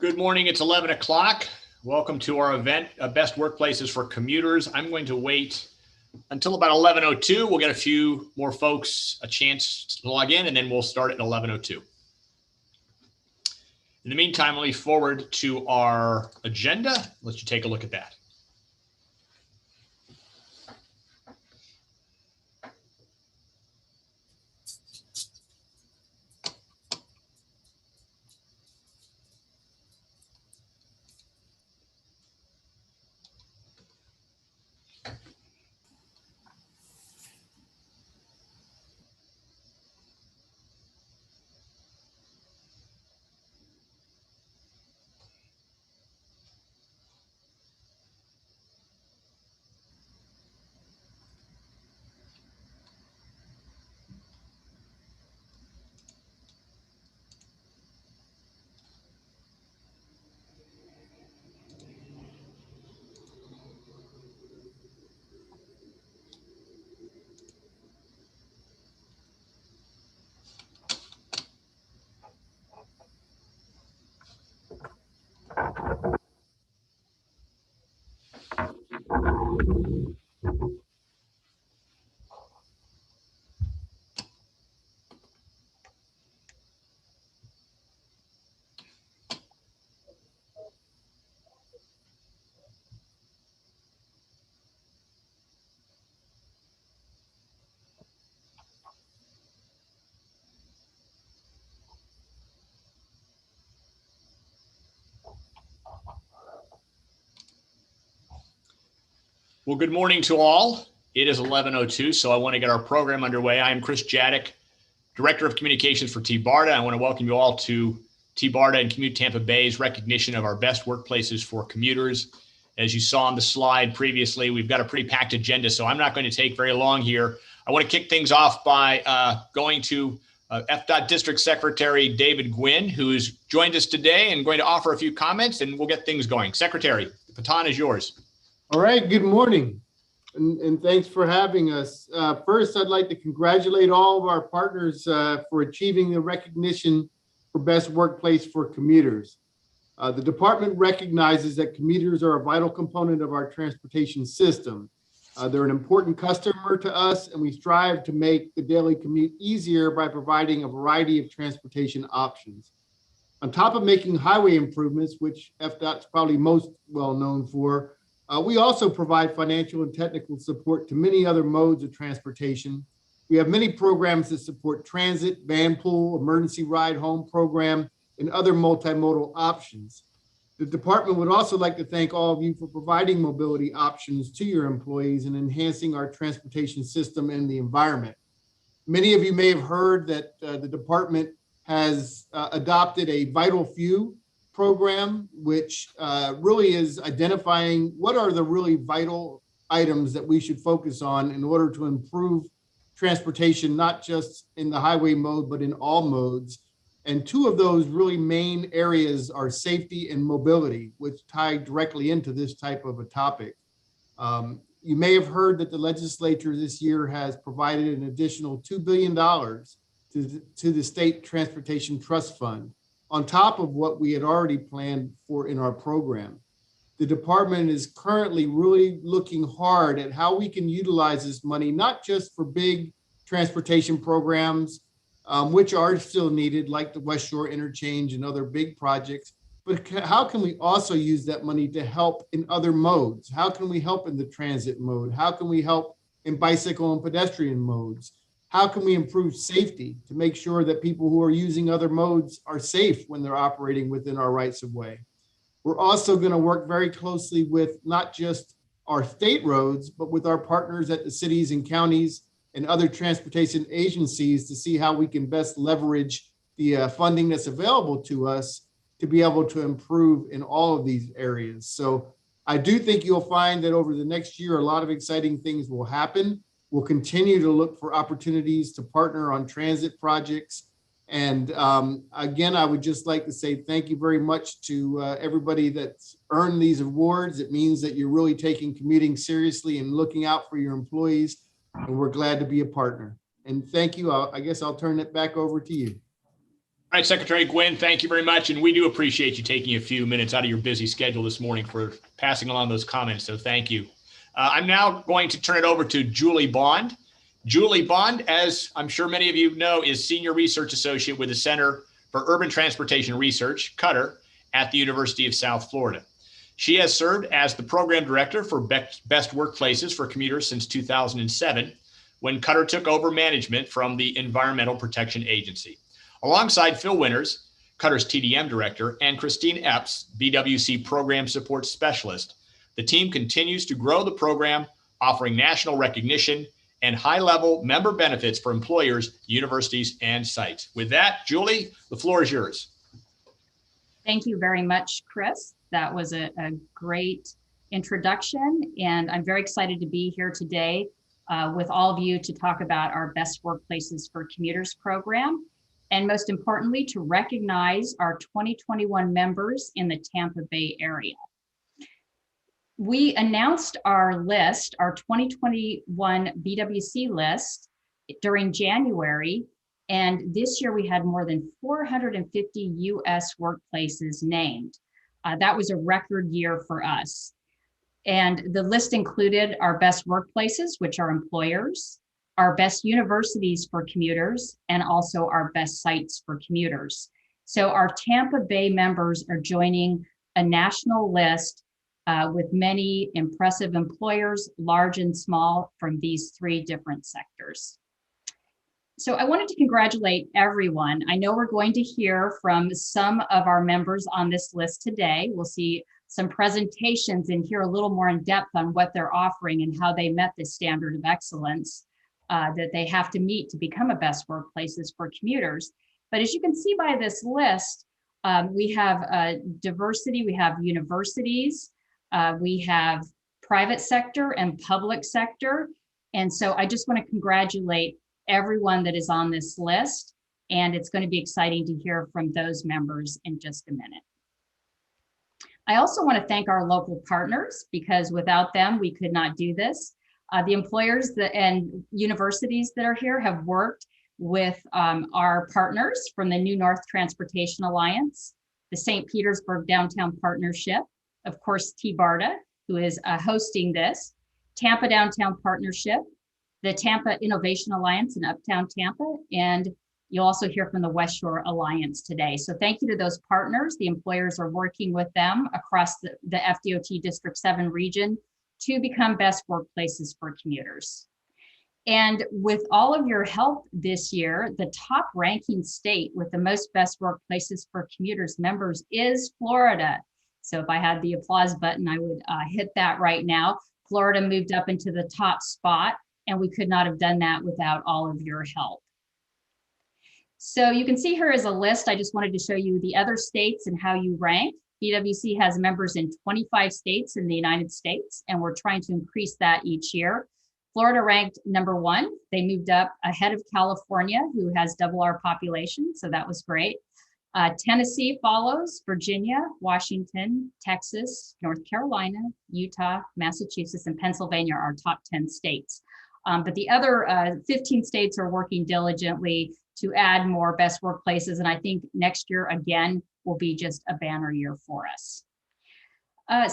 Good morning. It's 11 o'clock. Welcome to our event, Best Workplaces for Commuters. I'm going to wait until about 11:02. We'll get a few more folks a chance to log in, and then we'll start at 11:02. In the meantime, let me forward to our agenda. Let you take a look at that. Well, good morning to all. It is 11:02, so I want to get our program underway. I am Chris Jadek, Director of Communications for T-BARTA. I want to welcome you all to T-BARTA and Commute Tampa Bay's recognition of our best workplaces for commuters. As you saw on the slide previously, we've got a pretty packed agenda, so I'm not going to take very long here. I want to kick things off by going to FDOT District Secretary David Guin, who's joined us today and going to offer a few comments, and we'll get things going. Secretary, the baton is yours. All right, good morning, and thanks for having us. First, I'd like to congratulate all of our partners for achieving the recognition for Best Workplace for Commuters. The department recognizes that commuters are a vital component of our transportation system. They're an important customer to us, and we strive to make the daily commute easier by providing a variety of transportation options. On top of making highway improvements, which FDOT's probably most well known for, we also provide financial and technical support to many other modes of transportation. We have many programs that support transit, van pool, emergency ride home program, and other multimodal options. The department would also like to thank all of you for providing mobility options to your employees and enhancing our transportation system and the environment. Many of you may have heard that the department has adopted a Vital Few program, which really is identifying what are the really vital items that we should focus on in order to improve transportation, not just in the highway mode, but in all modes. And two of those really main areas are safety and mobility, which tie directly into this type of a topic. You may have heard that the legislature this year has provided an additional $2 billion to the State Transportation Trust Fund, on top of what we had already planned for in our program. The department is currently really looking hard at how we can utilize this money, not just for big transportation programs, which are still needed, like the West Shore Interchange and other big projects, but how can we also use that money to help in other modes? How can we help in the transit mode? How can we help in bicycle and pedestrian modes? How can we improve safety to make sure that people who are using other modes are safe when they're operating within our rights of way? We're also going to work very closely with not just our state roads, but with our partners at the cities and counties and other transportation agencies to see how we can best leverage the funding that's available to us to be able to improve in all of these areas. So I do think you'll find that over the next year, a lot of exciting things will happen. We'll continue to look for opportunities to partner on transit projects. And again, I would just like to say thank you very much to everybody that's earned these awards. It means that you're really taking commuting seriously and looking out for your employees. And we're glad to be a partner. And thank you. I guess I'll turn it back over to you. All right, Secretary Guin, thank you very much. And we do appreciate you taking a few minutes out of your busy schedule this morning for passing along those comments. So thank you. I'm now going to turn it over to Julie Bond. Julie Bond, as I'm sure many of you know, is Senior Research Associate with the Center for Urban Transportation Research, Cutter, at the University of South Florida. She has served as the Program Director for Best Workplaces for Commuters since 2007, when Cutter took over management from the Environmental Protection Agency. Alongside Phil Winters, Cutter's TDM Director, and Christine Epps, BWC Program Support Specialist, the team continues to grow the program, offering national recognition and high-level member benefits for employers, universities, and sites. With that, Julie, the floor is yours. Thank you very much, Chris. That was a great introduction, and I'm very excited to be here today with all of you to talk about our Best Workplaces for Commuters program, and most importantly, to recognize our 2021 members in the Tampa Bay area. We announced our list, our 2021 BWC list, during January, and this year we had more than 450 US workplaces named. That was a record year for us. And the list included our best workplaces, which are employers, our best universities for commuters, and also our best sites for commuters. So our Tampa Bay members are joining a national list with many impressive employers, large and small, from these three different sectors. So I wanted to congratulate everyone. I know we're going to hear from some of our members on this list today. We'll see some presentations and hear a little more in depth on what they're offering and how they met this standard of excellence that they have to meet to become a best workplaces for commuters. But as you can see by this list, we have diversity, we have universities, we have private sector and public sector. And so I just want to congratulate everyone that is on this list, and it's going to be exciting to hear from those members in just a minute. I also want to thank our local partners, because without them, we could not do this. The employers and universities that are here have worked with our partners from the New North Transportation Alliance, the St. Petersburg Downtown Partnership, of course, TBARTA, who is hosting this, Tampa Downtown Partnership, the Tampa Innovation Alliance in Uptown Tampa, and you'll also hear from the West Shore Alliance today. So thank you to those partners. The employers are working with them across the FDOT District 7 region to become best workplaces for commuters. And with all of your help this year, the top ranking state with the most best workplaces for commuters members is Florida. So if I had the applause button, I would hit that right now. Florida moved up into the top spot, and we could not have done that without all of your help. So you can see here is a list. I just wanted to show you the other states and how you rank. BWC has members in 25 states in the United States, and we're trying to increase that each year. Florida ranked #1. They moved up ahead of California, who has double our population, so that was great. Tennessee follows, Virginia, Washington, Texas, North Carolina, Utah, Massachusetts, and Pennsylvania are our top 10 states. But the other 15 states are working diligently to add more best workplaces, and I think next year, again, will be just a banner year for us.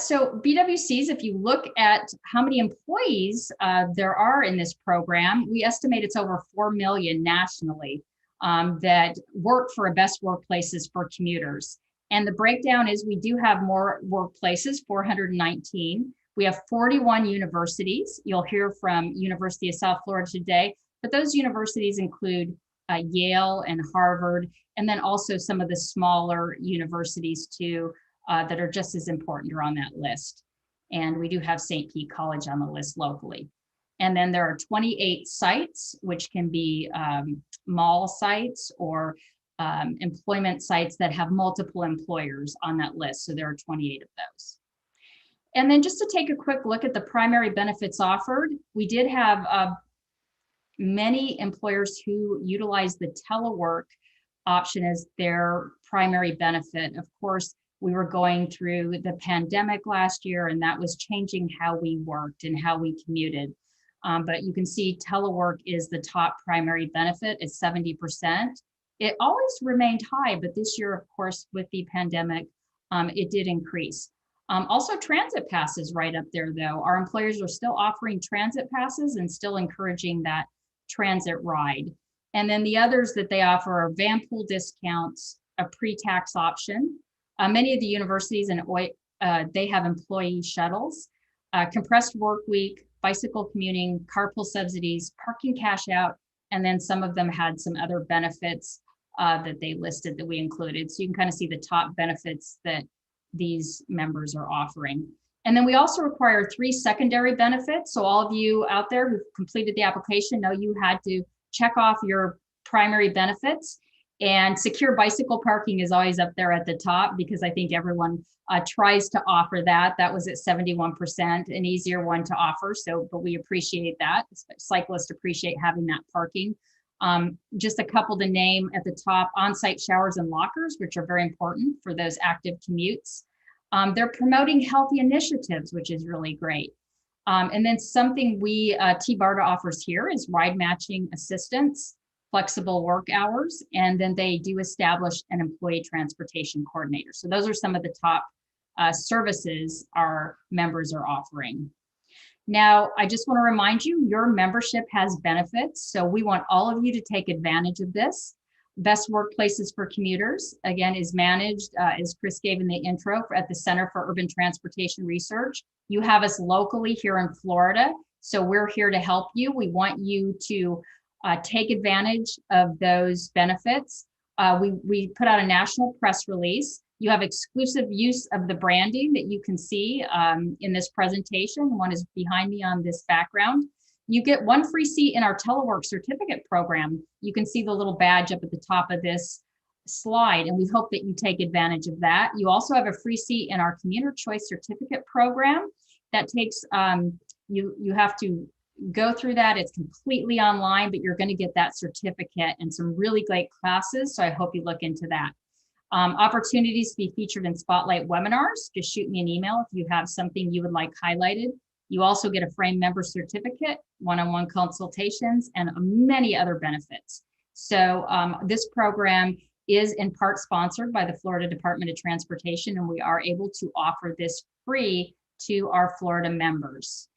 So BWCs, if you look at how many employees there are in this program, we estimate it's over 4 million nationally that work for a best workplaces for commuters. And the breakdown is we do have more workplaces, 419. We have 41 universities. You'll hear from University of South Florida today, but those universities include Yale and Harvard, and then also some of the smaller universities too that are just as important are on that list. And we do have St. Pete College on the list locally. And then there are 28 sites, which can be mall sites or employment sites that have multiple employers on that list. So there are 28 of those. And then just to take a quick look at the primary benefits offered, we did have many employers who utilize the telework option as their primary benefit. Of course, we were going through the pandemic last year, and that was changing how we worked and how we commuted. But you can see telework is the top primary benefit at 70%. It always remained high, but this year, of course, with the pandemic, it did increase. Also, transit passes right up there, though. Our employers are still offering transit passes and still encouraging that transit ride. And then the others that they offer are van pool discounts, a pre-tax option. Many of the universities and they have employee shuttles, compressed work week, bicycle commuting, carpool subsidies, parking cash out, and then some of them had some other benefits that they listed that we included. So you can kind of see the top benefits that these members are offering. And then we also require 3 secondary benefits. So all of you out there who've completed the application know you had to check off your primary benefits, and secure bicycle parking is always up there at the top because I think everyone tries to offer that. That was at 71%, an easier one to offer. So, but we appreciate that. Cyclists appreciate having that parking. Just a couple to name at the top: on-site showers and lockers, which are very important for those active commutes. They're promoting healthy initiatives, which is really great. And then something we, T-BARDA offers here is ride matching assistance, flexible work hours, and then they do establish an employee transportation coordinator. So those are some of the top services our members are offering. Now, I just want to remind you, your membership has benefits. So we want all of you to take advantage of this. Best Workplaces for Commuters, again, is managed, as Chris gave in the intro, at the Center for Urban Transportation Research. You have us locally here in Florida, so we're here to help you. We want you to take advantage of those benefits. We put out a national press release. You have exclusive use of the branding that you can see in this presentation. One is behind me on this background. You get 1 free seat in our telework certificate program. You can see the little badge up at the top of this slide, and we hope that you take advantage of that. You also have a free seat in our Commuter Choice certificate program. That takes, you have to go through that. It's completely online, but you're going to get that certificate and some really great classes. So I hope you look into that. Opportunities to be featured in Spotlight webinars. Just shoot me an email if you have something you would like highlighted. You also get a frame member certificate, one-on-one consultations, and many other benefits. So this program is in part sponsored by the Florida Department of Transportation, and we are able to offer this free to our Florida members.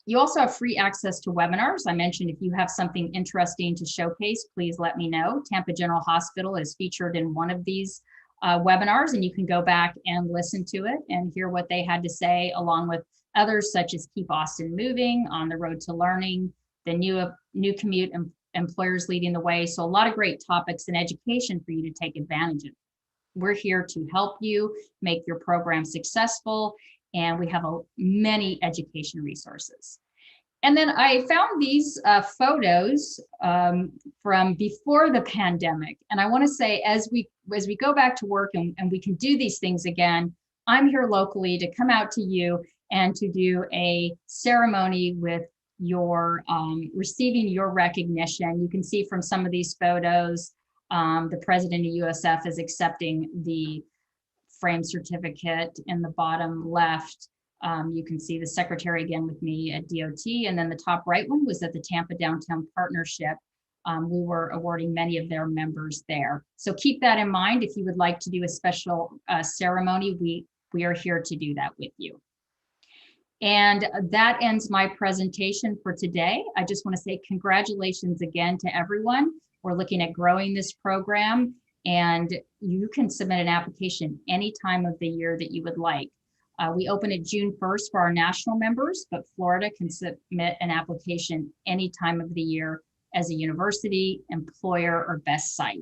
You also have free access to webinars. I mentioned if you have something interesting to showcase, please let me know. Tampa General Hospital is featured in one of these webinars, and you can go back and listen to it and hear what they had to say, along with others such as Keep Austin Moving, On the Road to Learning, the new commute, employers leading the way. So a lot of great topics and education for you to take advantage of. We're here to help you make your program successful, and we have many education resources. And then I found these photos from before the pandemic. And I want to say, as we go back to work and we can do these things again, I'm here locally to come out to you and to do a ceremony with your receiving your recognition. You can see from some of these photos, the president of USF is accepting the frame certificate in the bottom left. You can see the secretary again with me at DOT, and then the top right one was at the Tampa Downtown Partnership. We were awarding many of their members there. So keep that in mind. If you would like to do a special ceremony, we are here to do that with you. And that ends my presentation for today. I just want to say congratulations again to everyone. We're looking at growing this program, and you can submit an application any time of the year that you would like. We open it June 1st for our national members, but Florida can submit an application any time of the year as a university, employer, or best site.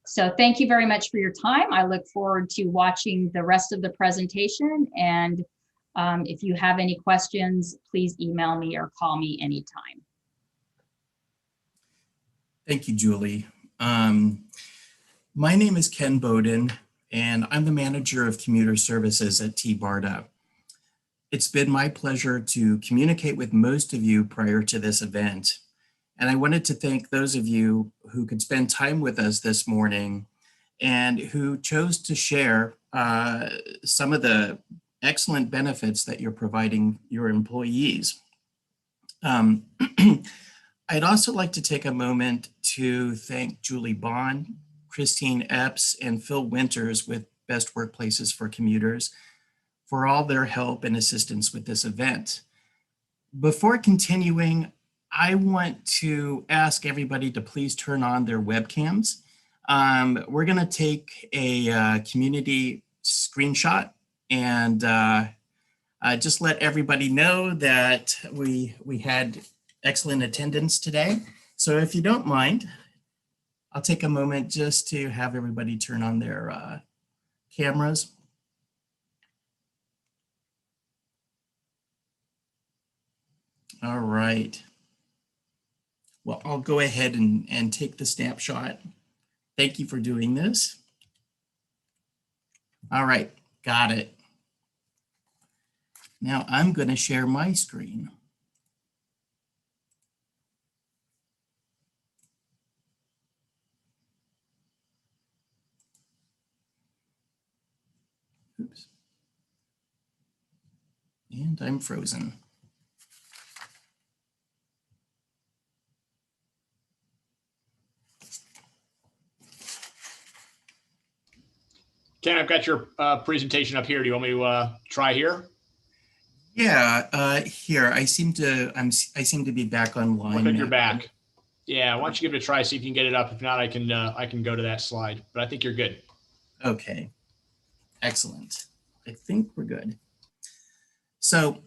So thank you very much for your time. I look forward to watching the rest of the presentation. And if you have any questions, please email me or call me anytime. Thank you, Julie. My name is Ken Bowden, and I'm the manager of commuter services at T-BARDA. It's been my pleasure to communicate with most of you prior to this event. And I wanted to thank those of you who could spend time with us this morning and who chose to share some of the excellent benefits that you're providing your employees. I'd also like to take a moment to thank Julie Bond, Christine Epps, and Phil Winters with Best Workplaces for Commuters for all their help and assistance with this event. Before continuing, I want to ask everybody to please turn on their webcams. We're going to take a community screenshot and just let everybody know that we had excellent attendance today. So if you don't mind, I'll take a moment just to have everybody turn on their cameras. All right. Well, I'll go ahead and take the snapshot. Thank you for doing this. All right, got it. Now I'm going to share my screen. Oops. And I'm frozen. Ken, I've got your presentation up here. Do you want me to try here? Yeah, here I seem to be back online. Look at your back. Yeah, why don't you give it a try, see if you can get it up. If not, I can go to that slide, but I think you're good. Okay, excellent. I think we're good. So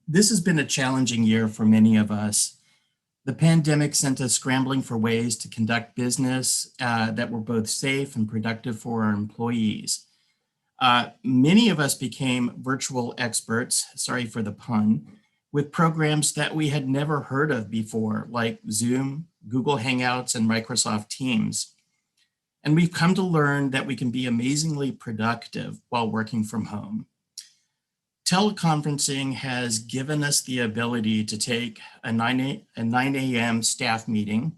this has been a challenging year for many of us. The pandemic sent us scrambling for ways to conduct business that were both safe and productive for our employees. Many of us became virtual experts, sorry for the pun, with programs that we had never heard of before, like Zoom, Google Hangouts, and Microsoft Teams. And we've come to learn that we can be amazingly productive while working from home. Teleconferencing has given us the ability to take a 9 a.m. staff meeting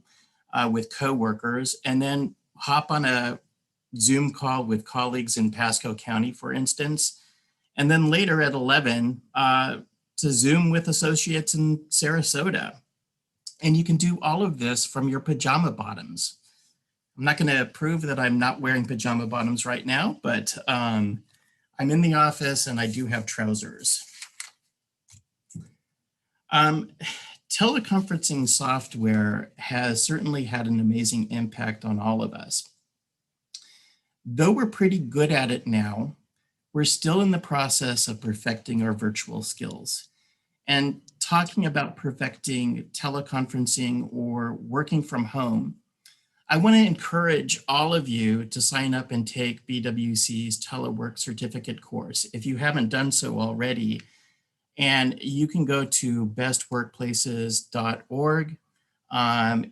with coworkers and then hop on a Zoom call with colleagues in Pasco County, for instance, and then later at 11 to Zoom with associates in Sarasota. And you can do all of this from your pajama bottoms. I'm not going to prove that I'm not wearing pajama bottoms right now, but I'm in the office and I do have trousers. Teleconferencing software has certainly had an amazing impact on all of us. Though we're pretty good at it now, we're still in the process of perfecting our virtual skills. And talking about perfecting teleconferencing or working from home, I want to encourage all of you to sign up and take BWC's Telework Certificate course if you haven't done so already. And you can go to bestworkplaces.org.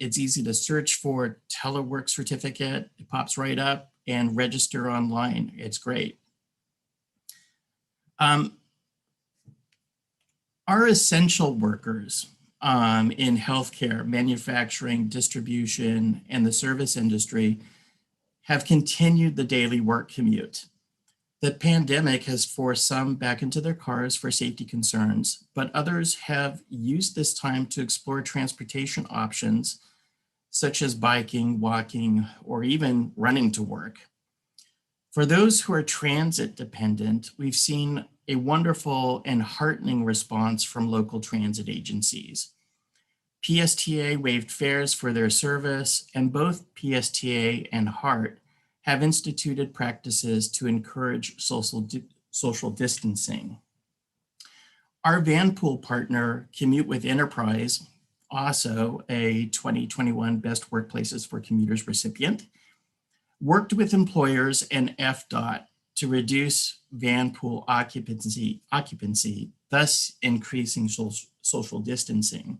It's easy to search for Telework Certificate. It pops right up and register online. It's great. Our essential workers in healthcare, manufacturing, distribution, and the service industry have continued the daily work commute. The pandemic has forced some back into their cars for safety concerns, but others have used this time to explore transportation options such as biking, walking, or even running to work. For those who are transit dependent, we've seen a wonderful and heartening response from local transit agencies. PSTA waived fares for their service, and both PSTA and HART have instituted practices to encourage social distancing. Our Vanpool partner, Commute with Enterprise, also a 2021 Best Workplaces for Commuters recipient, worked with employers and FDOT to reduce Vanpool occupancy, thus increasing social distancing.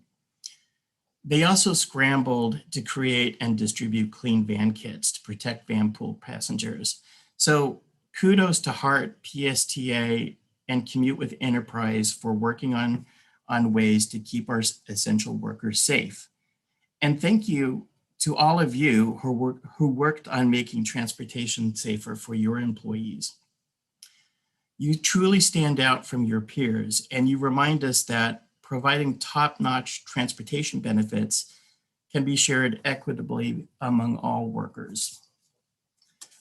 They also scrambled to create and distribute clean van kits to protect Vanpool passengers. So kudos to HART, PSTA, and Commute with Enterprise for working on ways to keep our essential workers safe. And thank you to all of you who worked on making transportation safer for your employees. You truly stand out from your peers, and you remind us that providing top-notch transportation benefits can be shared equitably among all workers.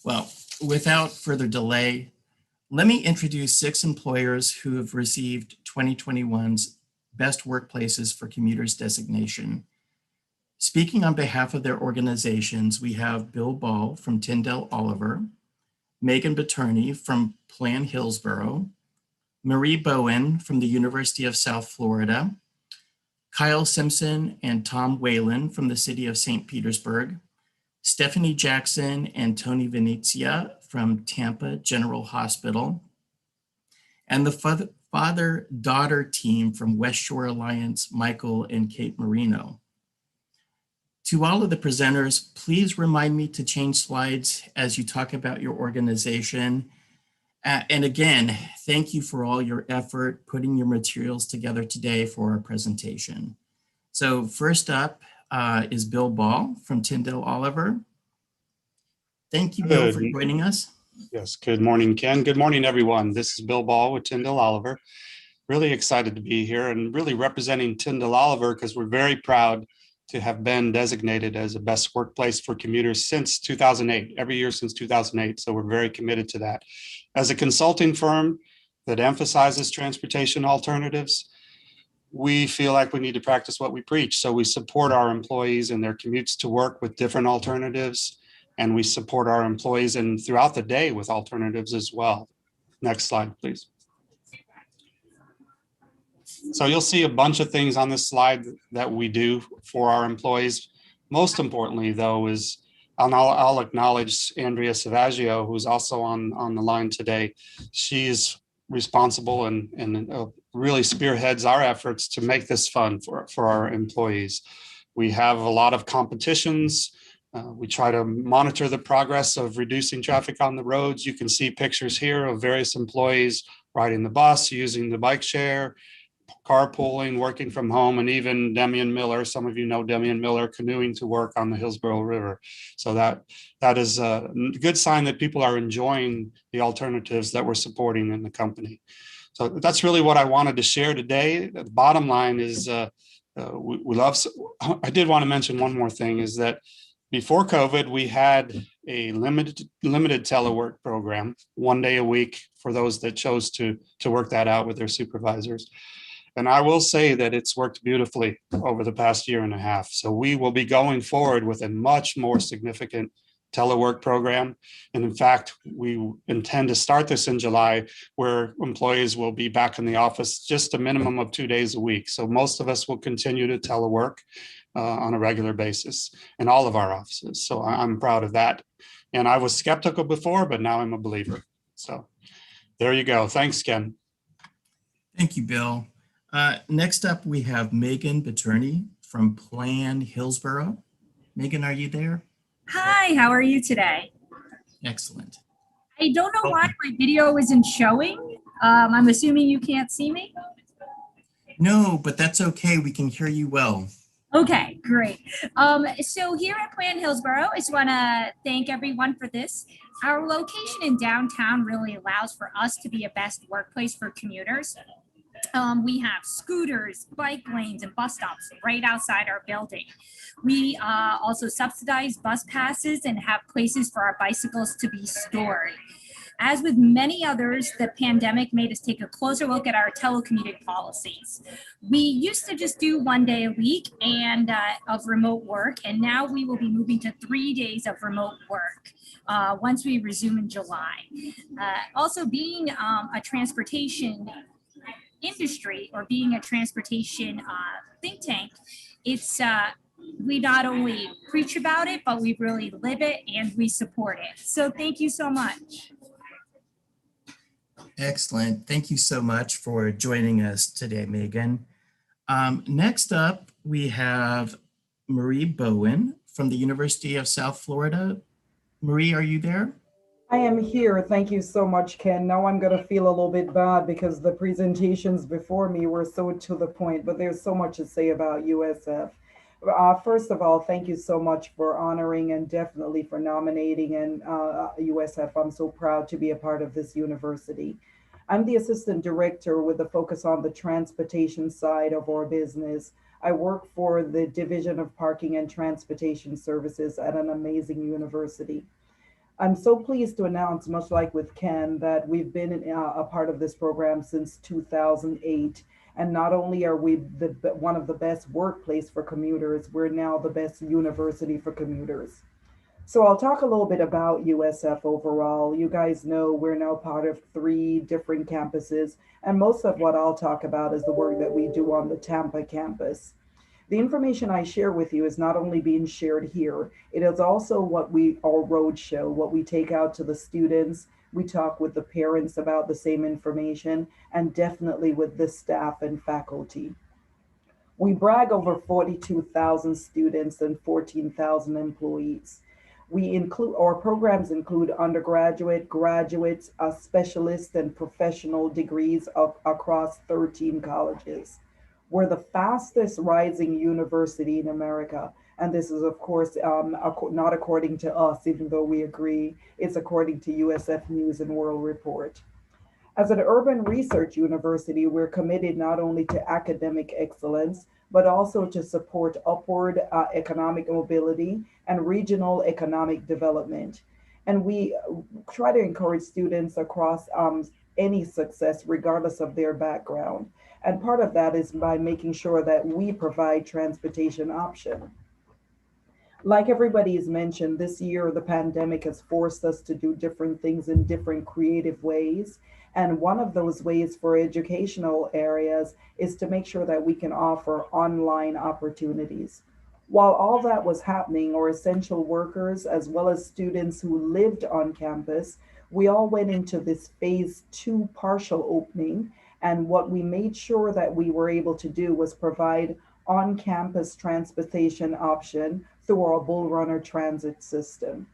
Well, without further delay, let me introduce 6 employers who have received 2021's Best Workplaces for Commuters designation. Speaking on behalf of their organizations, we have Bill Ball from Tyndall Oliver, Megan Paterni from Plan Hillsboro, Marie Bowen from the University of South Florida, Kyle Simpson and Tom Whalen from the City of St. Petersburg, Stephanie Jackson and Tony Venezia from Tampa General Hospital, and the father-daughter team from West Shore Alliance, Michael and Kate Marino. To all of the presenters, please remind me to change slides as you talk about your organization. And again, thank you for all your effort putting your materials together today for our presentation. So first up is Bill Ball from Tyndall Oliver. Thank you, Bill, for joining us. Yes, good morning, Ken. Good morning, everyone. This is Bill Ball with Tyndall Oliver. Really excited to be here and really representing Tyndall Oliver because we're very proud to have been designated as a best workplace for commuters since 2008, every year since 2008. So we're very committed to that. As a consulting firm that emphasizes transportation alternatives, we feel like we need to practice what we preach. So we support our employees in their commutes to work with different alternatives, and we support our employees and throughout the day with alternatives as well. Next slide, please. So you'll see a bunch of things on this slide that we do for our employees. Most importantly, though, is I'll acknowledge Andrea Savaggio, who's also on the line today. She's responsible and really spearheads our efforts to make this fun for our employees. We have a lot of competitions. We try to monitor the progress of reducing traffic on the roads. You can see pictures here of various employees riding the bus, using the bike share, carpooling, working from home, and even Demian Miller. Some of you know Demian Miller canoeing to work on the Hillsboro River. So that is a good sign that people are enjoying the alternatives that we're supporting in the company. So that's really what I wanted to share today. The bottom line is we love. I did want to mention one more thing is that before COVID, we had a limited telework program, 1 day a week for those that chose to work that out with their supervisors. And I will say that it's worked beautifully over the past year and a half. So we will be going forward with a much more significant telework program. And in fact, we intend to start this in July, where employees will be back in the office just a minimum of 2 days a week. So most of us will continue to telework on a regular basis in all of our offices. So I'm proud of that. And I was skeptical before, but now I'm a believer. So there you go. Thanks, Ken. Thank you, Bill. Next up, we have Megan Paterni from Plan Hillsboro. Megan, are you there? Hi, how are you today? Excellent. I don't know why my video isn't showing. I'm assuming you can't see me? No, but that's okay. We can hear you well. Okay, great. So here at Plan Hillsboro, I just want to thank everyone for this. Our location in downtown really allows for us to be a best workplace for commuters. We have scooters, bike lanes, and bus stops right outside our building. We also subsidize bus passes and have places for our bicycles to be stored. As with many others, the pandemic made us take a closer look at our telecommuting policies. We used to just do 1 day a week and of remote work, and now we will be moving to 3 days of remote work once we resume in July. Also, being a transportation industry or being a transportation think tank, it's we not only preach about it, but we really live it and we support it. So thank you so much. Excellent. Thank you so much for joining us today, Megan. Next up, we have Marie Bowen from the University of South Florida. Marie, are you there? I am here. Thank you so much, Ken. Now I'm going to feel a little bit bad because the presentations before me were so to the point, but there's so much to say about USF. First of all, thank you so much for honoring and definitely for nominating and USF. I'm so proud to be a part of this university. I'm the assistant director with a focus on the transportation side of our business. I work for the Division of Parking and Transportation Services at an amazing university. I'm so pleased to announce, much like with Ken, that we've been a part of this program since 2008. And not only are we one of the best workplace for commuters, we're now the best university for commuters. So I'll talk a little bit about USF overall. You guys know we're now part of 3 different campuses, and most of what I'll talk about is the work that we do on the Tampa campus. The information I share with you is not only being shared here, it is also our roadshow, what we take out to the students. We talk with the parents about the same information, and definitely with the staff and faculty. We brag over 42,000 students and 14,000 employees. Our programs include undergraduate, graduates, specialist, and professional degrees across 13 colleges. We're the fastest rising university in America. And this is, of course, not according to us, even though we agree, it's according to USF News and World Report. As an urban research university, we're committed not only to academic excellence, but also to support upward economic mobility and regional economic development. And we try to encourage students across any success, regardless of their background. And part of that is by making sure that we provide transportation option. Like everybody's mentioned, this year the pandemic has forced us to do different things in different creative ways. And one of those ways for educational areas is to make sure that we can offer online opportunities. While all that was happening, our essential workers, as well as students who lived on campus, we all went into this phase 2 partial opening. And what we made sure that we were able to do was provide on-campus transportation option through our Bull Runner transit system.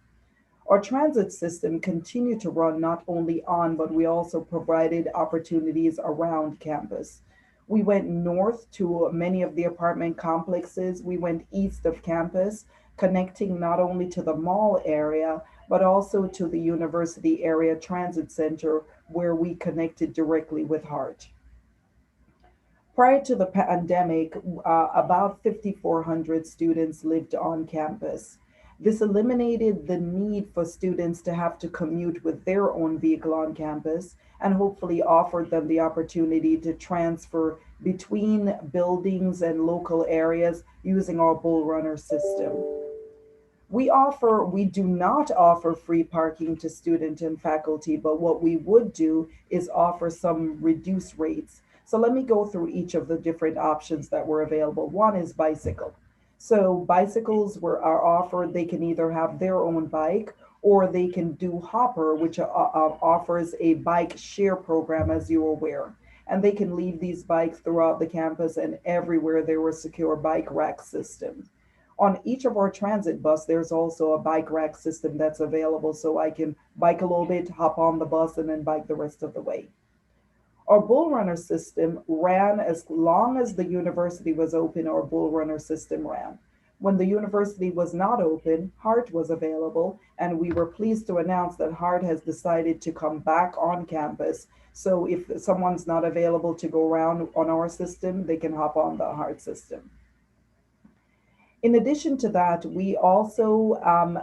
Our transit system continued to run not only on, but we also provided opportunities around campus. We went north to many of the apartment complexes. We went east of campus, connecting not only to the mall area, but also to the University Area Transit Center, where we connected directly with HART. Prior to the pandemic, about 5,400 students lived on campus. This eliminated the need for students to have to commute with their own vehicle on campus, and hopefully offered them the opportunity to transfer between buildings and local areas using our Bull Runner system. We do not offer free parking to student and faculty, but what we would do is offer some reduced rates. So let me go through each of the different options that were available. One is bicycle. So bicycles are offered, they can either have their own bike or they can do Hopper, which offers a bike share program, as you're aware. And they can leave these bikes throughout the campus, and everywhere there were secure bike rack systems. On each of our transit bus, there's also a bike rack system that's available, so I can bike a little bit, hop on the bus, and then bike the rest of the way. Our Bull Runner system ran as long as the university was open. Our Bull Runner system ran. When the university was not open, HART was available, and we were pleased to announce that HART has decided to come back on campus. So if someone's not available to go around on our system, they can hop on the HART system. In addition to that, we also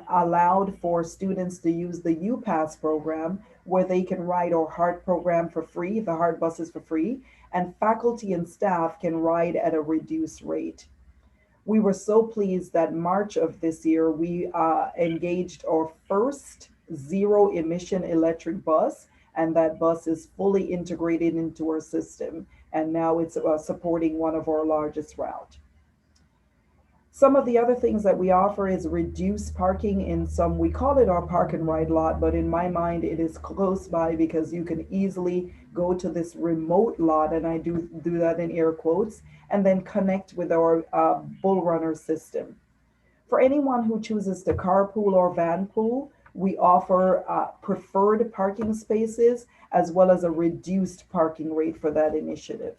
allowed for students to use the UPass program, where they can ride our HART program for free, the HART buses for free, and faculty and staff can ride at a reduced rate. We were so pleased that March of this year, we engaged our first zero emission electric bus, and that bus is fully integrated into our system. And now it's supporting one of our largest routes. Some of the other things that we offer is reduced parking in some, we call it our park and ride lot, but in my mind, it is close by because you can easily go to this remote lot, and I do that in air quotes, and then connect with our Bull Runner system. For anyone who chooses to carpool or van pool, we offer preferred parking spaces as well as a reduced parking rate for that initiative.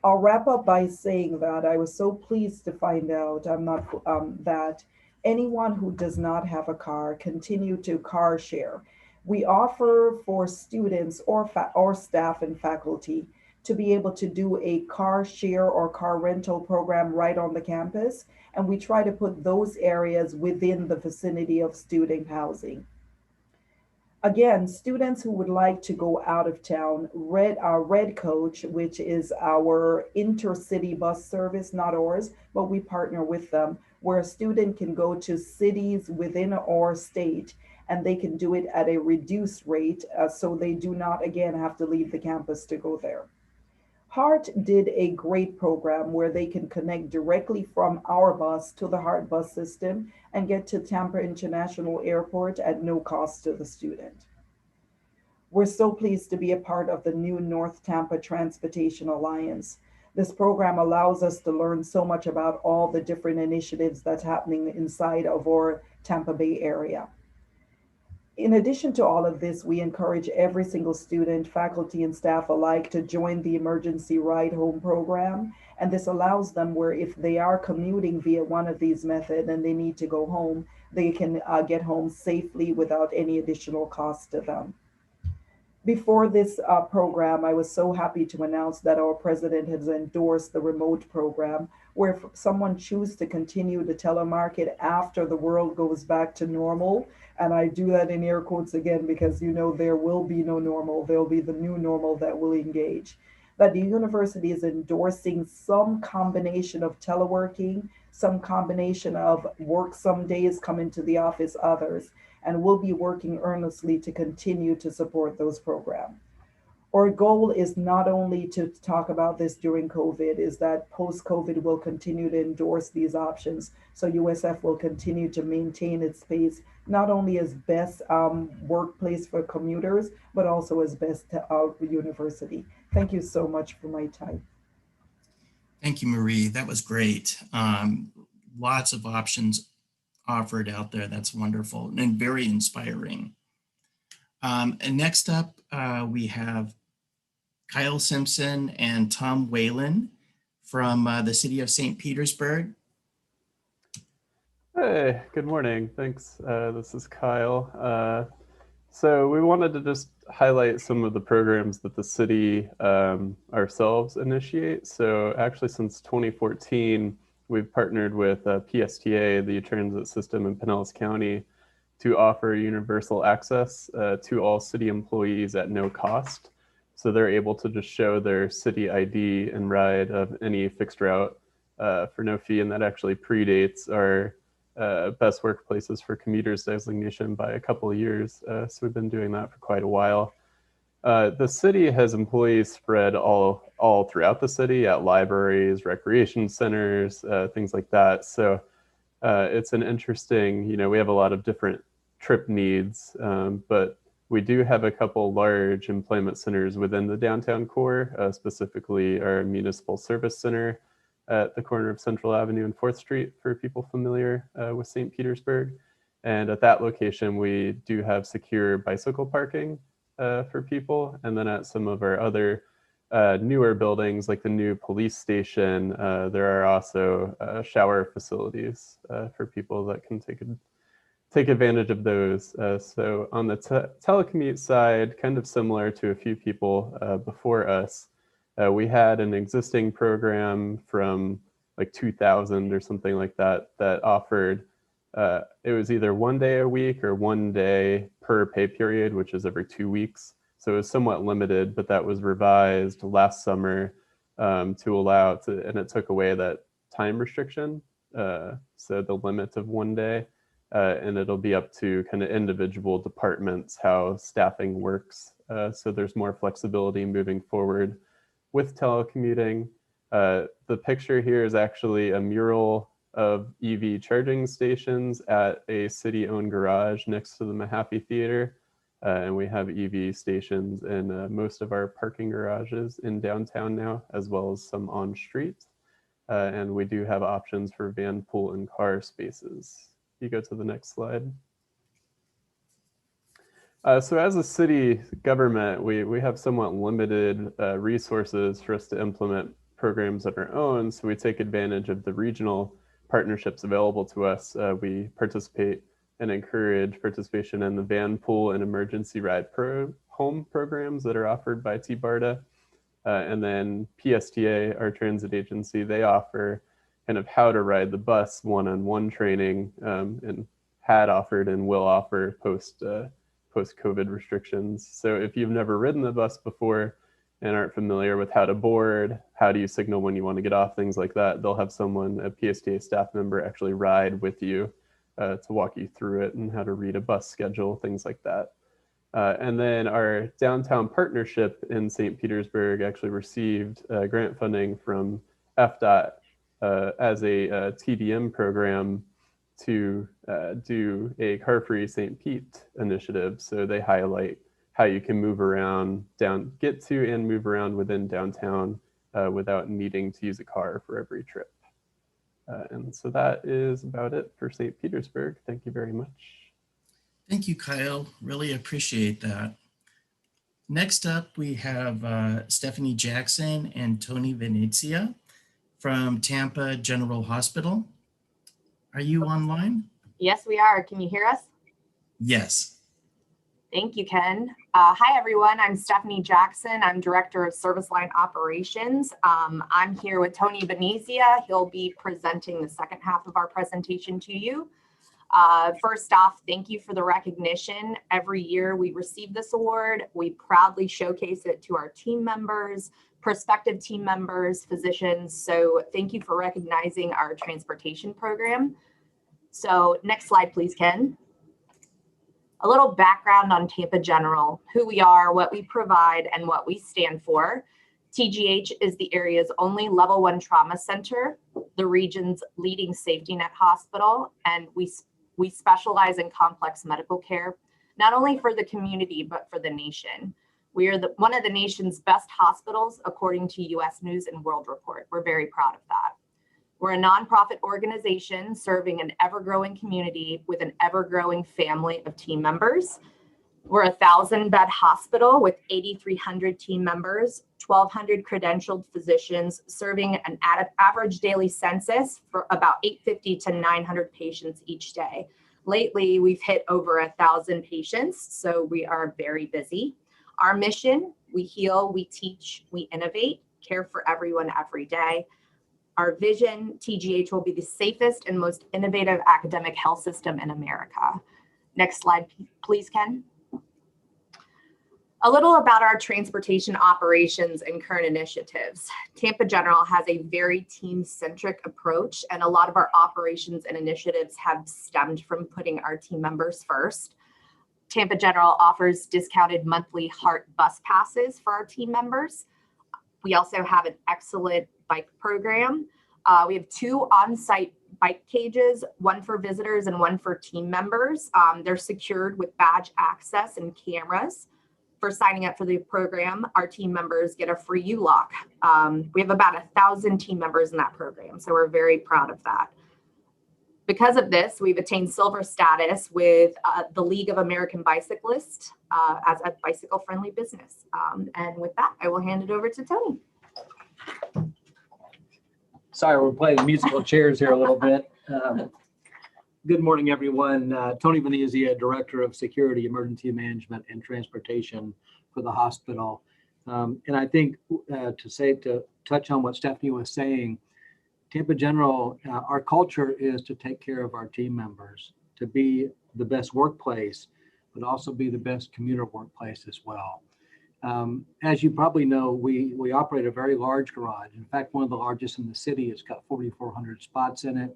I'll wrap up by saying that I was so pleased to find out that anyone who does not have a car continue to car share. We offer for students or staff and faculty to be able to do a car share or car rental program right on the campus. And we try to put those areas within the vicinity of student housing. Again, students who would like to go out of town, our Red Coach, which is our intercity bus service, not ours, but we partner with them, where a student can go to cities within our state and they can do it at a reduced rate, so they do not, again, have to leave the campus to go there. Heart did a great program where they can connect directly from our bus to the Heart bus system and get to Tampa International Airport at no cost to the student. We're so pleased to be a part of the new North Tampa Transportation Alliance. This program allows us to learn so much about all the different initiatives that's happening inside of our Tampa Bay area. In addition to all of this, we encourage every single student, faculty, and staff alike to join the Emergency Ride Home program. And this allows them where if they are commuting via one of these methods and they need to go home, they can get home safely without any additional cost to them. Before this program, I was so happy to announce that our president has endorsed the remote program, where if someone chooses to continue to telemarket after the world goes back to normal, and I do that in air quotes again because you know there will be no normal, there'll be the new normal that will engage, that the university is endorsing some combination of teleworking, some combination of work some days, come into the office others, and we'll be working earnestly to continue to support those programs. Our goal is not only to talk about this during COVID, is that post-COVID will continue to endorse these options. So USF will continue to maintain its space, not only as best workplace for commuters, but also as best university. Thank you so much for my time. Thank you, Marie. That was great. Lots of options offered out there. That's wonderful and very inspiring. And next up, we have Kyle Simpson and Tom Whalen from the city of St. Petersburg. Hey, good morning. Thanks. This is Kyle. So we wanted to just highlight some of the programs that the city ourselves initiate. So actually since 2014, we've partnered with PSTA, the transit system in Pinellas County, to offer universal access to all city employees at no cost. So they're able to just show their city ID and ride of any fixed route for no fee. And that actually predates our best workplaces for commuters designation by a couple of years. So we've been doing that for quite a while. The city has employees spread all throughout the city at libraries, recreation centers, things like that. So it's an interesting, we have a lot of different trip needs, but we do have a couple large employment centers within the downtown core, specifically our municipal service center at the corner of Central Avenue and 4th Street for people familiar with St. Petersburg. And at that location, we do have secure bicycle parking for people. And then at some of our other newer buildings, like the new police station, there are also shower facilities for people that can take advantage of those. So on the telecommute side, kind of similar to a few people before us, we had an existing program from like 2000 or something like that, that offered, it was either 1 day a week or 1 day per pay period, which is every 2 weeks. So it was somewhat limited, but that was revised last summer to allow and it took away that time restriction. So the limit of 1 day, and it'll be up to kind of individual departments, how staffing works. So there's more flexibility moving forward with telecommuting. The picture here is actually a mural of EV charging stations at a city-owned garage next to the Mahaffey Theater. And we have EV stations in most of our parking garages in downtown now, as well as some on street. And we do have options for van, pool, and car spaces. You go to the next slide. So as a city government, we have somewhat limited resources for us to implement programs of our own. So we take advantage of the regional partnerships available to us. We participate and encourage participation in the van pool and emergency ride home programs that are offered by TBARDA. And then PSTA, our transit agency, they offer kind of how to ride the bus one-on-one training, and had offered and will offer post-COVID restrictions. So if you've never ridden the bus before and aren't familiar with how to board, how do you signal when you want to get off, things like that, they'll have someone, a PSTA staff member, actually ride with you to walk you through it and how to read a bus schedule, things like that. And then our downtown partnership in St. Petersburg actually received grant funding from FDOT as a TDM program to do a car-free St. Pete initiative. So they highlight how you can move around, get to and move around within downtown without needing to use a car for every trip. And so that is about it for St. Petersburg. Thank you very much. Thank you, Kyle. Really appreciate that. Next up, we have Stephanie Jackson and Tony Venezia from Tampa General Hospital. Are you online? Yes, we are. Can you hear us? Yes. Thank you, Ken. Hi, everyone. I'm Stephanie Jackson. I'm Director of Service Line Operations. I'm here with Tony Benizia. He'll be presenting the second half of our presentation to you. First off, thank you for the recognition. Every year we receive this award. We proudly showcase it to our team members, prospective team members, physicians. So thank you for recognizing our transportation program. So next slide, please, Ken. A little background on Tampa General, who we are, what we provide, and what we stand for. TGH is the area's only level 1 trauma center, the region's leading safety net hospital, and we specialize in complex medical care, not only for the community, but for the nation. We are one of the nation's best hospitals, according to US News and World Report. We're very proud of that. We're a nonprofit organization serving an ever-growing community with an ever-growing family of team members. We're a 1,000-bed hospital with 8,300 team members, 1,200 credentialed physicians serving an average daily census for about 850 to 900 patients each day. Lately, we've hit over 1,000 patients, so we are very busy. Our mission, we heal, we teach, we innovate, care for everyone every day. Our vision, TGH will be the safest and most innovative academic health system in America. Next slide, please, Ken. A little about our transportation operations and current initiatives. Tampa General has a very team-centric approach, and a lot of our operations and initiatives have stemmed from putting our team members first. Tampa General offers discounted monthly HART bus passes for our team members. We also have an excellent bike program. We have 2 on-site bike cages, one for visitors and one for team members. They're secured with badge access and cameras. For signing up for the program, our team members get a free U-lock. We have about 1,000 team members in that program, so we're very proud of that. Because of this, we've attained silver status with the League of American Bicyclists as a bicycle-friendly business. And with that, I will hand it over to Tony. Sorry, we're playing musical chairs here a little bit. Good morning, everyone. Tony Venezia, Director of Security, Emergency Management, and Transportation for the hospital. And I think to touch on what Stephanie was saying, Tampa General, our culture is to take care of our team members, to be the best workplace, but also be the best commuter workplace as well. As you probably know, we operate a very large garage. In fact, one of the largest in the city. It's got 4,400 spots in it.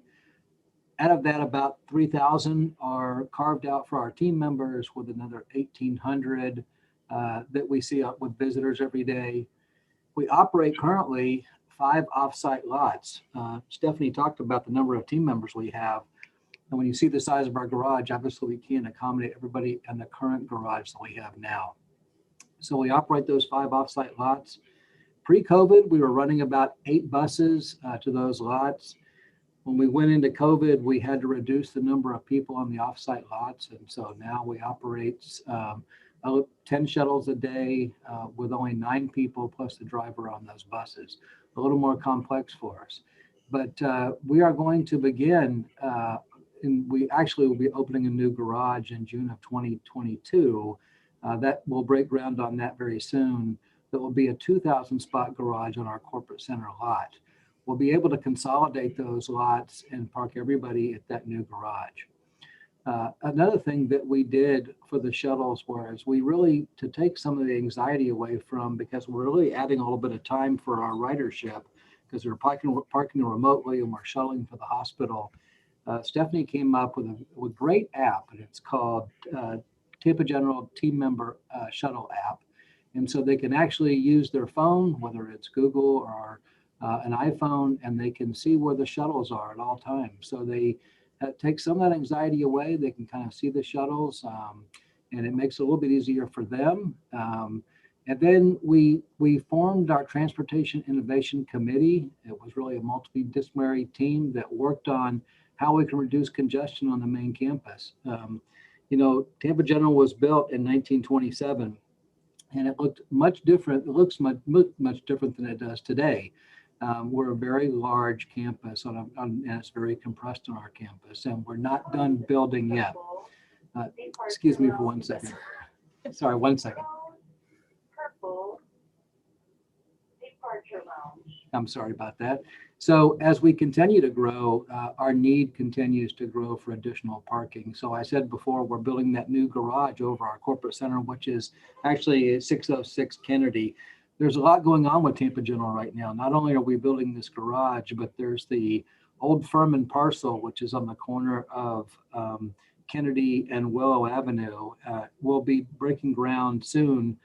Out of that, about 3,000 are carved out for our team members, with another 1,800 that we see out with visitors every day. We operate currently 5 offsite lots. Stephanie talked about the number of team members we have. And when you see the size of our garage, obviously we can't accommodate everybody in the current garage that we have now. So we operate those 5 offsite lots. Pre-COVID, we were running about 8 buses to those lots. When we went into COVID, we had to reduce the number of people on the offsite lots. And so now we operate 10 shuttles a day with only 9 people plus the driver on those buses. A little more complex for us. But we are going to begin and we actually will be opening a new garage in June of 2022. That will break ground on that very soon. That will be a 2,000 spot garage on our corporate center lot. We'll be able to consolidate those lots and park everybody at that new garage. Another thing that we did for the shuttles was we really, to take some of the anxiety away from, because we're really adding a little bit of time for our ridership, because we're parking remotely and we're shuttling for the hospital. Stephanie came up with a great app, and it's called Tampa General Team Member Shuttle app. And so they can actually use their phone, whether it's Google or an iPhone, and they can see where the shuttles are at all times. So they take some of that anxiety away. They can kind of see the shuttles, and it makes it a little bit easier for them. And then we formed our Transportation Innovation Committee. It was really a multidisciplinary team that worked on how we can reduce congestion on the main campus. You know, Tampa General was built in 1927, and it looked much different. It looks much different than it does today. We're a very large campus, and it's very compressed on our campus, and we're not done building yet. Excuse me for 1 second. Sorry, 1 second. I'm sorry about that. So as we continue to grow, our need continues to grow for additional parking. So I said before, we're building that new garage over our corporate center, which is actually 606 Kennedy. There's a lot going on with Tampa General right now. Not only are we building this garage, but there's the old Furman parcel, which is on the corner of Kennedy and Willow Avenue. We'll be breaking ground soon.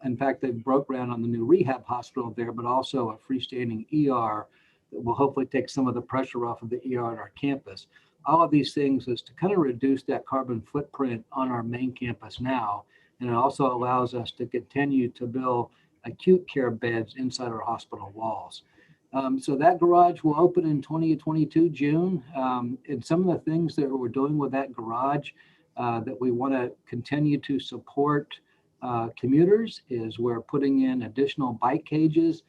In fact, they broke ground on the new rehab hospital there, but also a freestanding ER that will hopefully take some of the pressure off of the ER at our campus. All of these things is to kind of reduce that carbon footprint on our main campus now. And it also allows us to continue to build acute care beds inside our hospital walls. So that garage will open in 2022 June. And some of the things that we're doing with that garage that we want to continue to support commuters is we're putting in additional bike cages.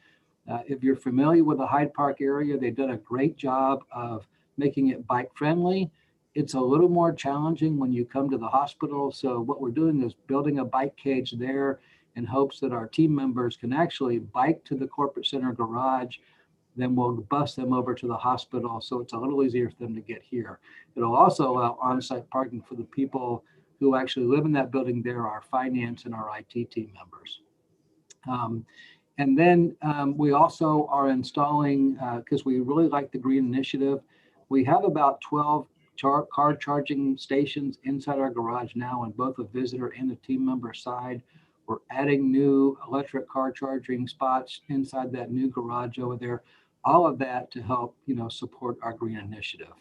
If you're familiar with the Hyde Park area, they've done a great job of making it bike friendly. It's a little more challenging when you come to the hospital. So what we're doing is building a bike cage there in hopes that our team members can actually bike to the corporate center garage. Then we'll bus them over to the hospital. So it's a little easier for them to get here. It'll also allow on-site parking for the people who actually live in that building there, our finance and our IT team members. And then we also are installing, because we really like the green initiative, we have about 12 car charging stations inside our garage now on both the visitor and the team member side. We're adding new electric car charging spots inside that new garage over there. All of that to help, support our green initiative.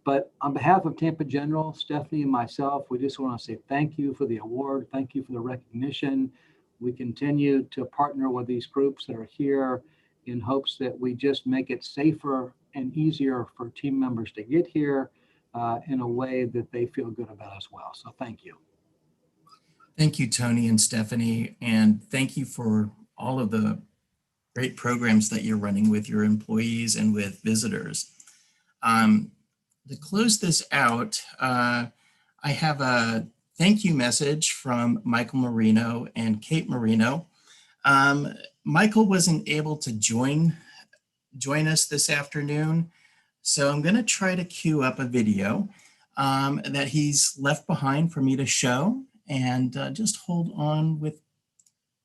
But on behalf of Tampa General, Stephanie and myself, we just want to say thank you for the award. Thank you for the recognition. We continue to partner with these groups that are here in hopes that we just make it safer and easier for team members to get here in a way that they feel good about as well. So thank you. Thank you, Tony and Stephanie, and thank you for all of the great programs that you're running with your employees and with visitors. To close this out, I have a thank you message from Michael Marino and Kate Marino. Michael wasn't able to join us this afternoon, so I'm going to try to queue up a video that he's left behind for me to show. And just hold on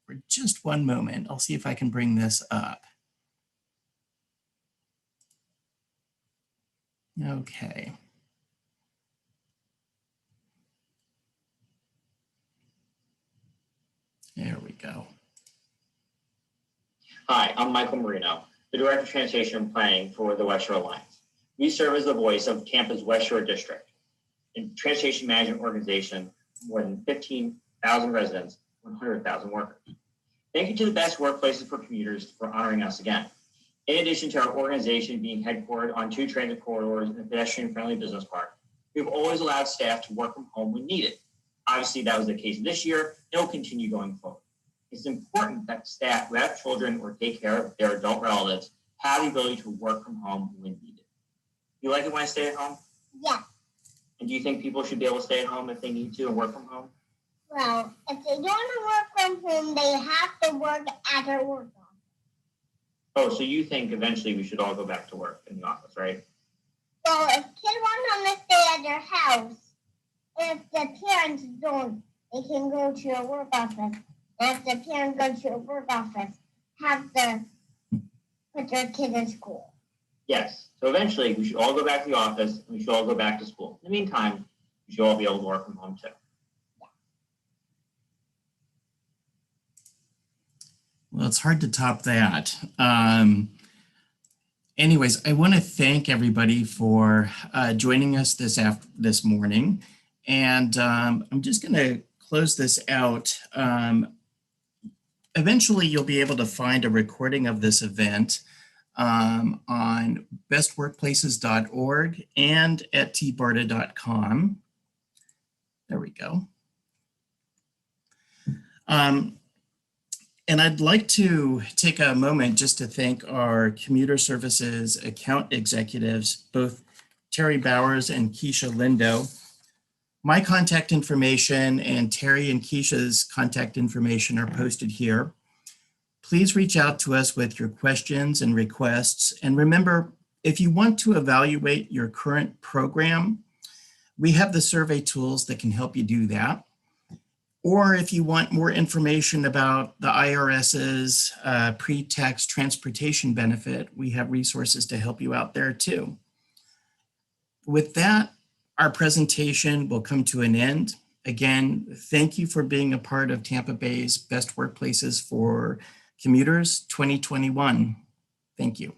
for just one moment. I'll see if I can bring this up. Okay. There we go. Hi, I'm Michael Marino, the Director of Transportation and Planning for the West Shore Alliance. We serve as the voice of Tampa's West Shore District, a transportation management organization, more than 15,000 residents, 100,000 workers. Thank you to the best workplaces for commuters for honoring us again. In addition to our organization being headquartered on 2 transit corridors and a pedestrian-friendly business park, we've always allowed staff to work from home when needed. Obviously, that was the case this year, and will continue going forward. It's important that staff who have children or take care of their adult relatives have the ability to work from home when needed. You like it when I stay at home? Yeah. And do you think people should be able to stay at home if they need to and work from home? Well, if they don't want to work from home, they have to work at their work office. Oh, so you think eventually we should all go back to work in the office, right? Well, if kids want them to stay at their house, if the parents don't, they can go to a work office. And if the parents go to a work office, have to put their kid in school. Yes. So eventually we should all go back to the office and we should all go back to school. In the meantime, we should all be able to work from home too. Well, it's hard to top that. Anyways, I want to thank everybody for joining us this morning. And I'm just going to close this out. Eventually, you'll be able to find a recording of this event on bestworkplaces.org and at tbarda.com. There we go. And I'd like to take a moment just to thank our commuter services account executives, both Terry Bowers and Keisha Lindo. My contact information and Terry and Keisha's contact information are posted here. Please reach out to us with your questions and requests. And remember, if you want to evaluate your current program, we have the survey tools that can help you do that. Or if you want more information about the IRS's pre-tax transportation benefit, we have resources to help you out there too. With that, our presentation will come to an end. Again, thank you for being a part of Tampa Bay's Best Workplaces for Commuters 2021. Thank you.